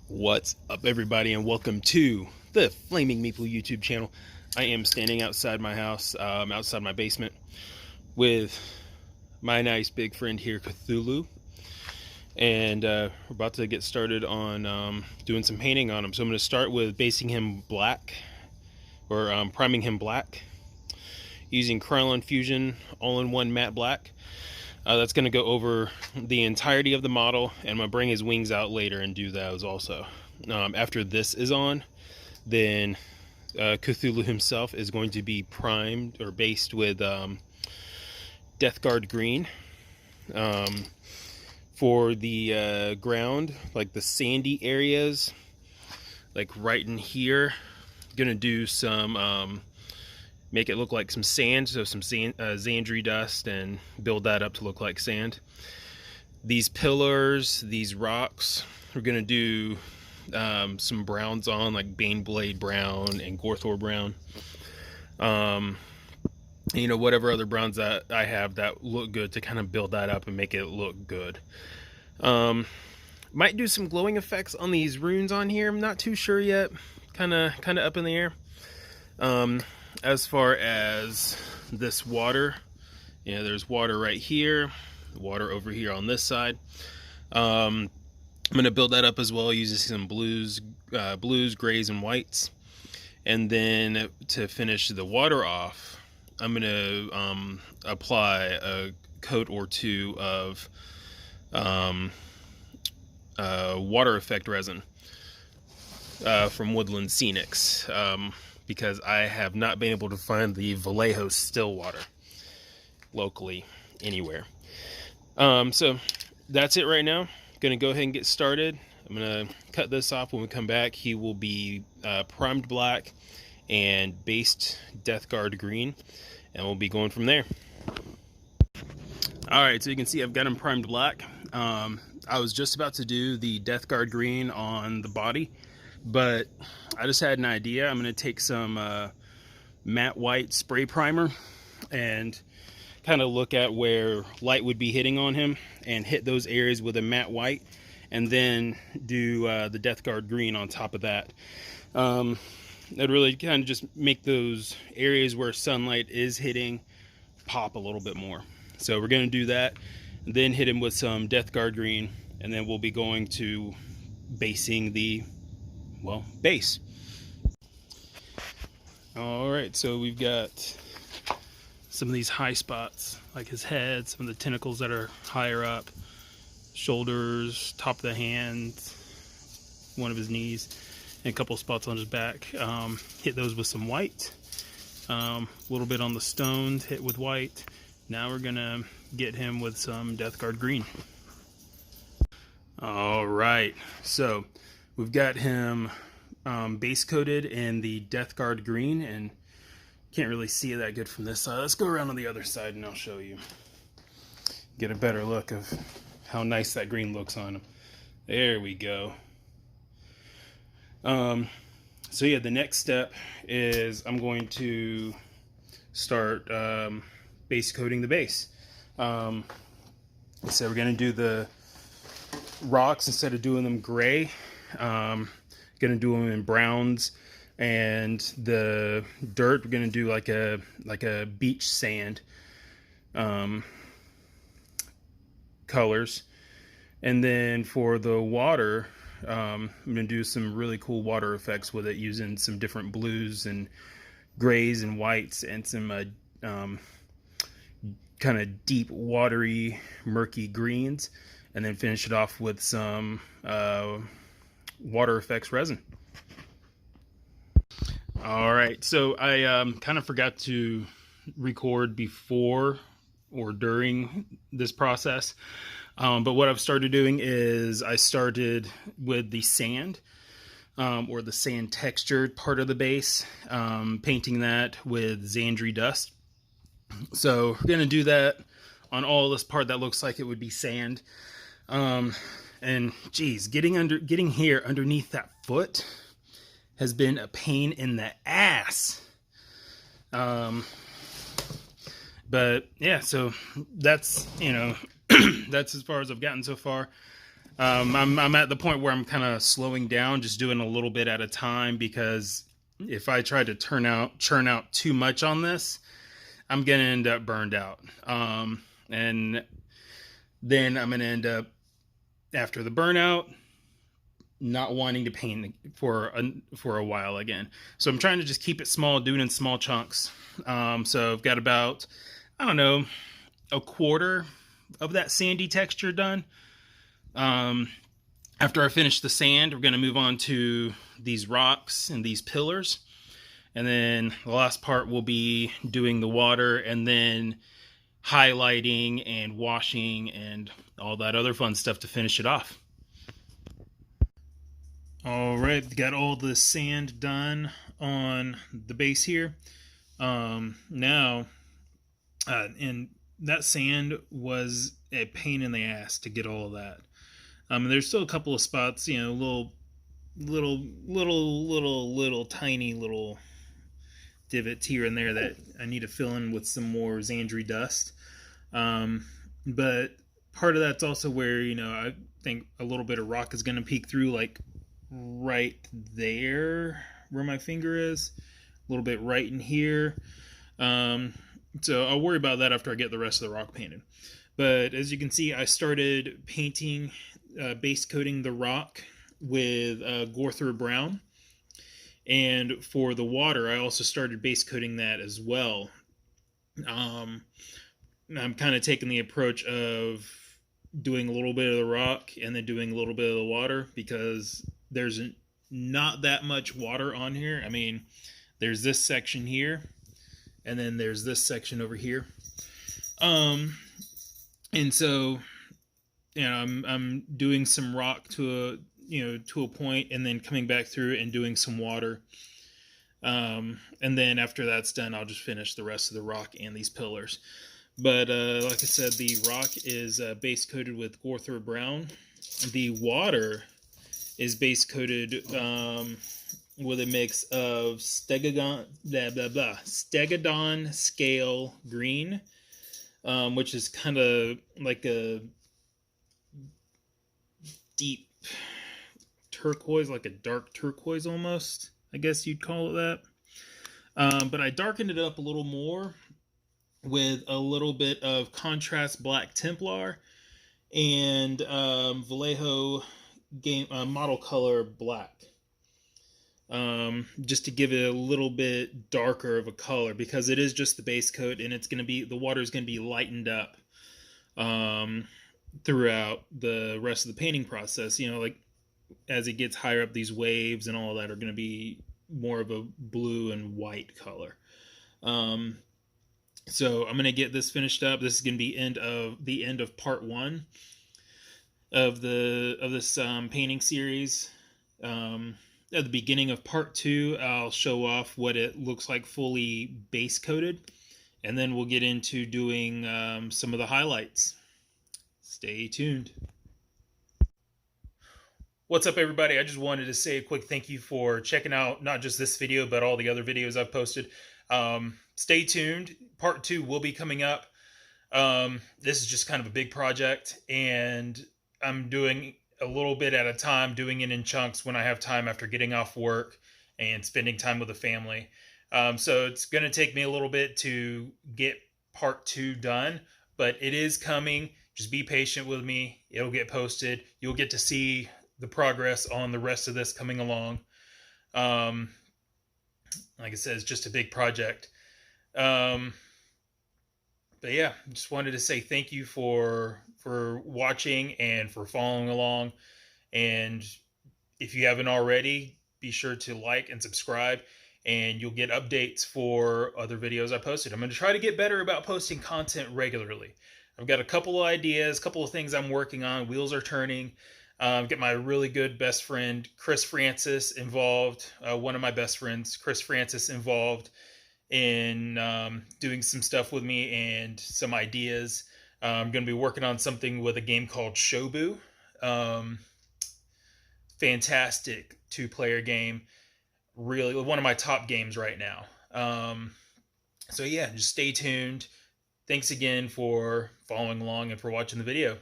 What's up, everybody, and welcome to the Flaming Meeple YouTube channel. I am standing outside my house, outside my basement, with my nice big friend here, Cthulhu, and we're about to get started on doing some painting on him. So I'm going to start with basing him black, or priming him black, using Krylon Fusion all-in-one matte black. That's going to go over the entirety of the model, and I'm going to bring his wings out later and do those also. After this is on, then Cthulhu himself is going to be primed or based with Death Guard Green. For the ground, like the sandy areas, like right in here, going to do some... make it look like some sand, so some Xandri dust, and build that up to look like sand. These pillars, these rocks, we're going to do some browns on, like Baneblade brown and Gorthor brown. You know, whatever other browns that I have that look good to kind of build that up and make it look good. Might do some glowing effects on these runes on here. I'm not too sure yet. Kind of up in the air. As far as this water, there's water right here, water over here on this side. I'm going to build that up as well using some blues, grays, and whites. And then to finish the water off, I'm going to apply a coat or two of water effect resin from Woodland Scenics. Because I have not been able to find the Vallejo still water locally anywhere. So that's it right now. Gonna go ahead and get started. I'm gonna cut this off. When we come back, he will be primed black and based Death Guard green, and we'll be going from there. Alright, so you can see I've got him primed black. I was just about to do the Death Guard green on the body, but I just had an idea. I'm going to take some matte white spray primer and kind of look at where light would be hitting on him and hit those areas with a matte white, and then do the Death Guard green on top of that. That'd really kind of just make those areas where sunlight is hitting pop a little bit more. So we're going to do that, then hit him with some Death Guard green, and then we'll be going to basing the base. All right, so we've got some of these high spots, like his head, some of the tentacles that are higher up, shoulders, top of the hand, one of his knees, and a couple spots on his back. Hit those with some white, a little bit on the stones, hit with white. Now we're gonna get him with some Death Guard green. All right, so we've got him base coated in the Death Guard green, and can't really see it that good from this side. Let's go around on the other side and I'll show you. Get a better look of how nice that green looks on him. There we go. So yeah, the next step is I'm going to start base coating the base. So we're going to do the rocks instead of doing them gray. Gonna do them in browns, and the dirt we're gonna do like a beach sand colors. And then for the water, I'm gonna do some really cool water effects with it, using some different blues and grays and whites, and some kind of deep watery murky greens, and then finish it off with some water effects resin. All right, so I kind of forgot to record before or during this process, but what I've started doing is I started with the sand, or the sand textured part of the base, painting that with Xandri dust. So we're going to do that on all this part that looks like it would be sand. And geez, getting here underneath that foot has been a pain in the ass. But yeah, so that's, that's as far as I've gotten so far. I'm at the point where I'm kind of slowing down, just doing a little bit at a time, because if I try to churn out too much on this, I'm gonna end up burned out. And then I'm gonna end up, after the burnout, not wanting to paint for a while again. So I'm trying to just keep it small, do it in small chunks. So I've got about, I don't know, a quarter of that sandy texture done. After I finish the sand, we're going to move on to these rocks and these pillars. And then the last part will be doing the water, and then highlighting and washing and all that other fun stuff to finish it off. All right, got all the sand done on the base here. Now, and that sand was a pain in the ass to get all of that. There's still a couple of spots, you know, little tiny little divots here and there that I need to fill in with some more Xandri dust. But part of that's also where, you know, I think a little bit of rock is going to peek through, like right there where my finger is, a little bit right in here. So I'll worry about that after I get the rest of the rock painted. But as you can see, I started painting, base coating the rock with Gorthra Brown. And for the water, I also started base coating that as well. I'm kind of taking the approach of doing a little bit of the rock and then doing a little bit of the water, because there's not that much water on here. I mean, there's this section here, and then there's this section over here. And so, you know, I'm doing some rock to a point, and then coming back through and doing some water. And then after that's done, I'll just finish the rest of the rock and these pillars. But like I said, the rock is base coated with Gorthra Brown. The water is base coated with a mix of Stegodon Scale Green, which is kind of like a deep turquoise, like a dark turquoise almost, I guess you'd call it that. But I darkened it up a little more with a little bit of contrast black Templar and Vallejo game model color black, just to give it a little bit darker of a color, because it is just the base coat, and it's going to be, the water is going to be lightened up throughout the rest of the painting process. You know, like as it gets higher up, these waves and all that are going to be more of a blue and white color. So I'm going to get this finished up. This is going to be the end of part 1 of this painting series. At the beginning of part 2, I'll show off what it looks like fully base coated, and then we'll get into doing some of the highlights. Stay tuned. What's up, everybody? I just wanted to say a quick thank you for checking out not just this video, but all the other videos I've posted. Stay tuned. Part 2 will be coming up. This is just kind of a big project, and I'm doing a little bit at a time, doing it in chunks when I have time after getting off work and spending time with the family. So it's going to take me a little bit to get part 2 done, but it is coming. Just be patient with me. It'll get posted. You'll get to see the progress on the rest of this coming along. Like I said, it's just a big project. But yeah, just wanted to say thank you for watching and for following along. And if you haven't already, be sure to like and subscribe, and you'll get updates for other videos I posted. I'm going to try to get better about posting content regularly. I've got a couple of ideas, a couple of things I'm working on. Wheels are turning. Get my really good best friend, Chris Francis, involved. One of my best friends, Chris Francis, involved in doing some stuff with me and some ideas. I'm going to be working on something with a game called Shobu. Fantastic 2-player game. Really one of my top games right now. So yeah, just stay tuned. Thanks again for following along and for watching the video.